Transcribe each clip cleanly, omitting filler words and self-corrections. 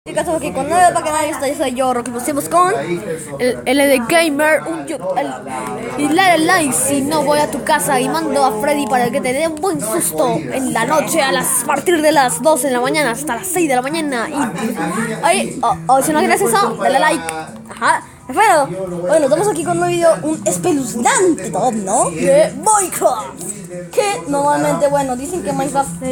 Chicos, aquí con nueva para canal, yo soy yo, Rocky. Pusimos con el LD Gamer, y dale like si no voy a tu casa y mando a Freddy para que te dé un buen susto en la noche a partir de las 12 de la mañana hasta las 6 de la mañana. Y ahí, si no quieres eso, dale like. Ajá. Pero, bueno, estamos aquí con un video, un espeluznante top, ¿no? De Minecraft. Que normalmente, bueno, dicen que Minecraft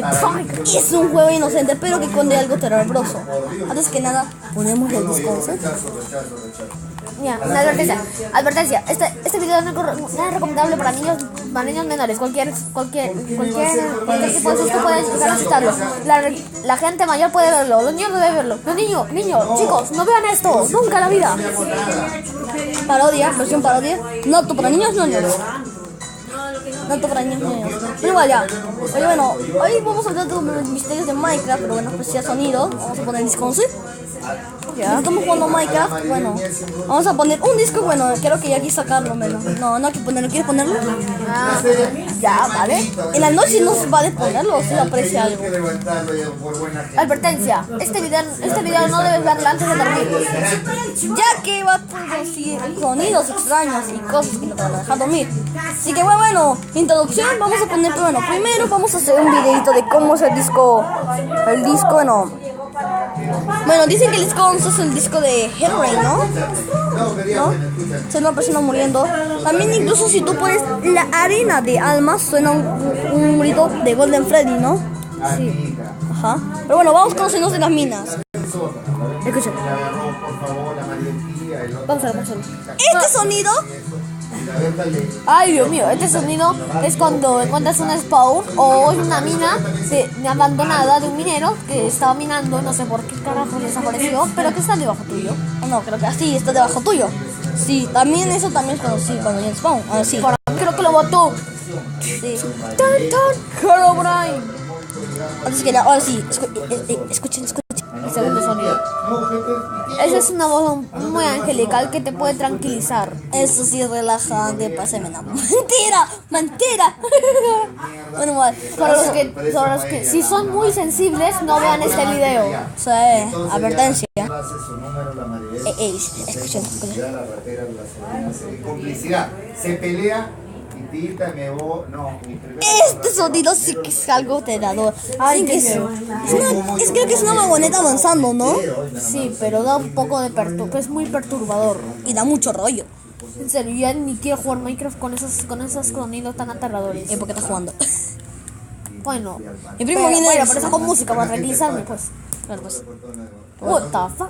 es un juego inocente, pero que esconde algo tenebroso. Antes que nada, ponemos el descanso. Ya, una advertencia. Este video no es recomendable para niños menores. Cualquier tipo de susto puede llegar a asustarlos. La gente mayor puede verlo, los niños deben verlo. Los niños, chicos, no vean esto, nunca en la vida. Parodia, versión parodia. No apto para niños, no niños. No apto para niños, no niños. Pero igual ya. Oye, bueno, hoy vamos a hablar de los misterios de Minecraft, pero bueno, pues ya sonido. Vamos a poner el disco 11. Ya, estamos jugando Minecraft, bueno, vamos a poner un disco, bueno, creo que ya aquí sacarlo, menos. No hay que ponerlo, ¿quieres ponerlo? Ya, vale. En la noche no se vale ponerlo, si aprecia algo. Advertencia, este video no debes verlo antes de dormir, ya que va a producir sonidos extraños y cosas que no te van a dejar dormir. Así que bueno, introducción, vamos a poner, bueno, primero vamos a hacer un videito de cómo es el disco, bueno, dicen que el disco 11 es el disco de Hellrain, ¿no? Es una persona muriendo. También incluso si tú pones la arena de almas, suena un grito de Golden Freddy, ¿no? Sí. Ajá. Pero bueno, vamos con los sonidos de las minas. Escucha. Vamos a ver. Este sonido... Ay, Dios mío, este sonido es cuando encuentras un spawn o una mina abandonada de un minero que estaba minando, no sé por qué carajo desapareció, pero que está debajo tuyo. No, creo que así está debajo tuyo. Sí, también eso también es cuando hay un spawn. Sí. Creo que lo botó. Sí. Herobrine. Antes que nada, ahora sí, escuchen. El segundo sonido. Esa es una voz muy angelical que te puede tranquilizar. Eso sí es relajante, pásame una mentira. Bueno, para los que si son muy sensibles, no vean este video. O sea, advertencia. Escuchen. Complicidad. Se pelea. Este sonido sí que es algo tenador. Creo que es una vagoneta avanzando, ¿no? Sí, pero da un poco de es muy perturbador y da mucho rollo. En serio, ya ni quiero jugar Minecraft con esos sonidos tan aterradores. ¿Y por qué estás jugando? Bueno, mi primo viene por eso con música para tranquilizarme, pues. Claro, pues. What the fuck?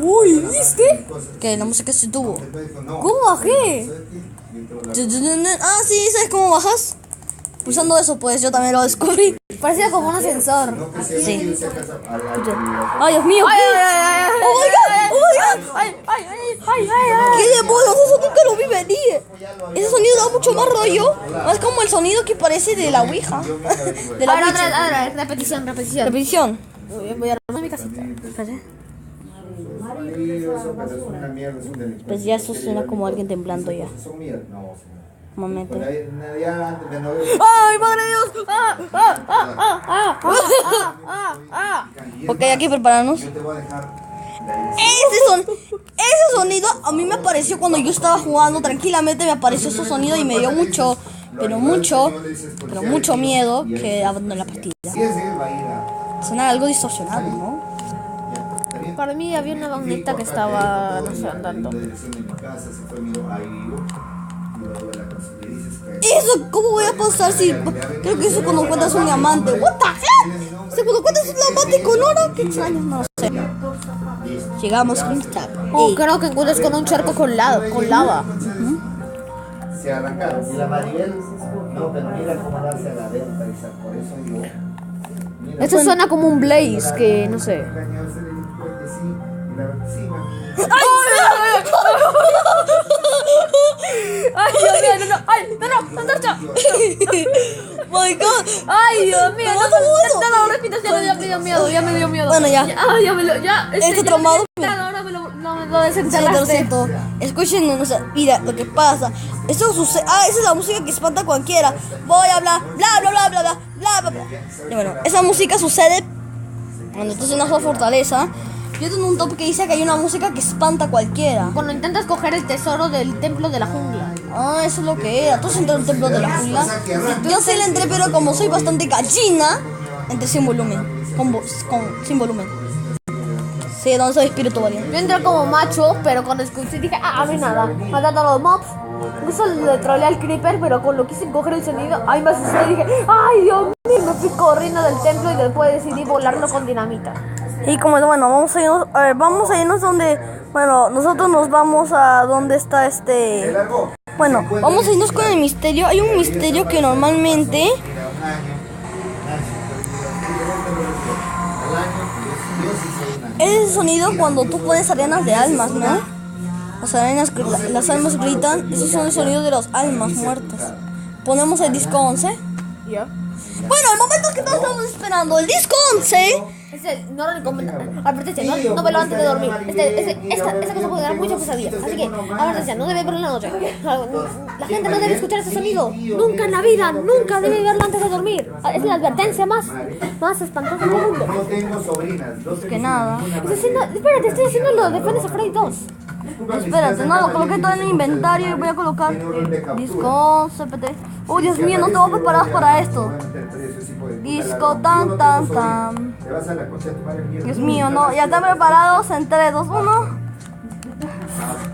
Uy, ¿viste? Que la música se tuvo. ¿Cómo bajé? Ah, sí, ¿sabes cómo bajas? Pulsando eso, pues yo también lo descubrí. Parecía como un ascensor. Sí. Ay, Dios mío. Oh my god. ¿Qué demonios? Eso nunca lo vi venir. Ese sonido da mucho más rollo. Es como el sonido que parece de la Ouija. De la Ouija. Repetición. Voy a armar mi casita. Pues ya eso suena como alguien temblando ya. Un momento. ¡Ay, madre de Dios! Ok, hay que prepararnos. Ese sonido a mí me apareció cuando yo estaba jugando tranquilamente. Me apareció ese sonido y me dio mucho miedo que abandoné la partida. Suena algo distorsionado, ¿no? Para mí había una vagoneta que estaba, no sé, andando. Eso, ¿cómo voy a pasar si...? Creo que eso cuando encuentras un diamante. ¿What the hell? O sea, cuando encuentras un diamante con oro, qué extraño, no sé. Llegamos con esta. Creo que encuentras con un charco con lava. Se arrancaron. Y la Maribel, no, pero mira cómo darse a la venta, por eso yo... Esto suena como un blaze, que no sé. ¡Ay, Dios mío! ¡No, antorcha! ¡My God! ¡Ay, Dios mío! No, repito, ya me dio miedo. Bueno, ya. Estoy traumado. Ahora me lo desenterraste. Escuchen, mira lo que pasa. Eso sucede. Esa es la música que espanta a cualquiera. Voy a hablar, bla. Y bueno, esa música sucede cuando estás en una fortaleza Yo tengo un top que dice que hay una música que espanta a cualquiera. Cuando intentas coger el tesoro del templo de la jungla. Ah, eso es lo que era. ¿Tú has entrado al templo de la jungla? Yo sí le entré, pero como soy bastante gallina, entré sin volumen. Sin volumen. Sí, no soy espíritu valiente. Yo entré como macho, pero cuando escuché dije, no hay nada. Matando a los mobs. Incluso le troleé al creeper, pero cuando quise coger el sonido, ahí me asusté y dije, ¡ay, Dios mío! Me fui corriendo del templo y después decidí volarlo con dinamita. Y como, bueno, vamos a irnos donde, bueno, nosotros nos vamos a donde está bueno, vamos a irnos con el misterio. Hay un misterio que normalmente es el sonido cuando tú pones arenas de almas, ¿no? Las almas gritan, esos son el sonido de las almas muertas. Ponemos el disco 11. ¿Ya? Bueno, el momento que todos estamos esperando, el disco 11. No lo recomiendo. Advertencia, no velo antes de dormir. Esta cosa puede dar mucha pesadilla. Así que, advertencia, no debe verlo en la noche. La gente no debe escuchar ese sonido. Nunca en la vida, nunca debe verlo antes de dormir. Es la advertencia más espantosa del mundo. No tengo sobrinas. Que nada. Espérate, estoy haciendo lo de Defense of Prey 2. Espérate, no, lo coloqué todo en el inventario y voy a colocar disco CPT. Oh, Dios mío, no estamos preparados para esto. Disco tan. Dios mío, no, ya están preparados en 3, 2, 1.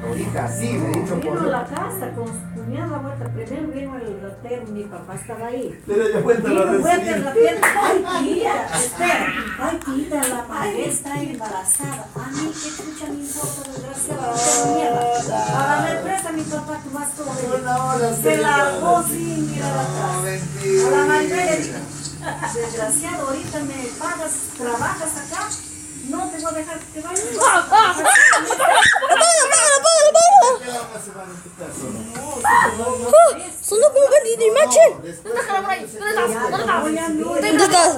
Ahorita sí, me he dicho Vino por a la casa con su cuñada vuelta. Primero vino el ratero, mi papá estaba ahí. Pero ya cuenta Vino la vuelta el ratero. Ay, tía, espera. Ay, tía, la madre está embarazada. A mí, qué chucha me importa, desgraciada. No tengo miedo. Ahora me presta mi papá, tú vas todo. Se largó sin mirar atrás. A la madre le dijo, desgraciado, ahorita me pagas, trabajas acá. No te voy a dejar que te vayas. Sonó como Bendy Imagen. ¿Dónde estás?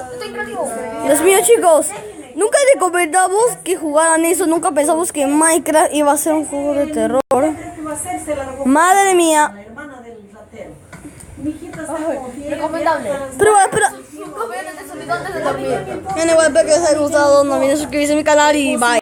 Dios mío, chicos, nunca recomendamos que jugaran eso. Nunca pensamos que Minecraft iba a ser un juego de terror. Madre mía. Recomendable. Pero espera. Obviamente se olvidó antes de dormir. Bueno, igual espero que les haya gustado. No olviden suscribirse a mi canal y bye.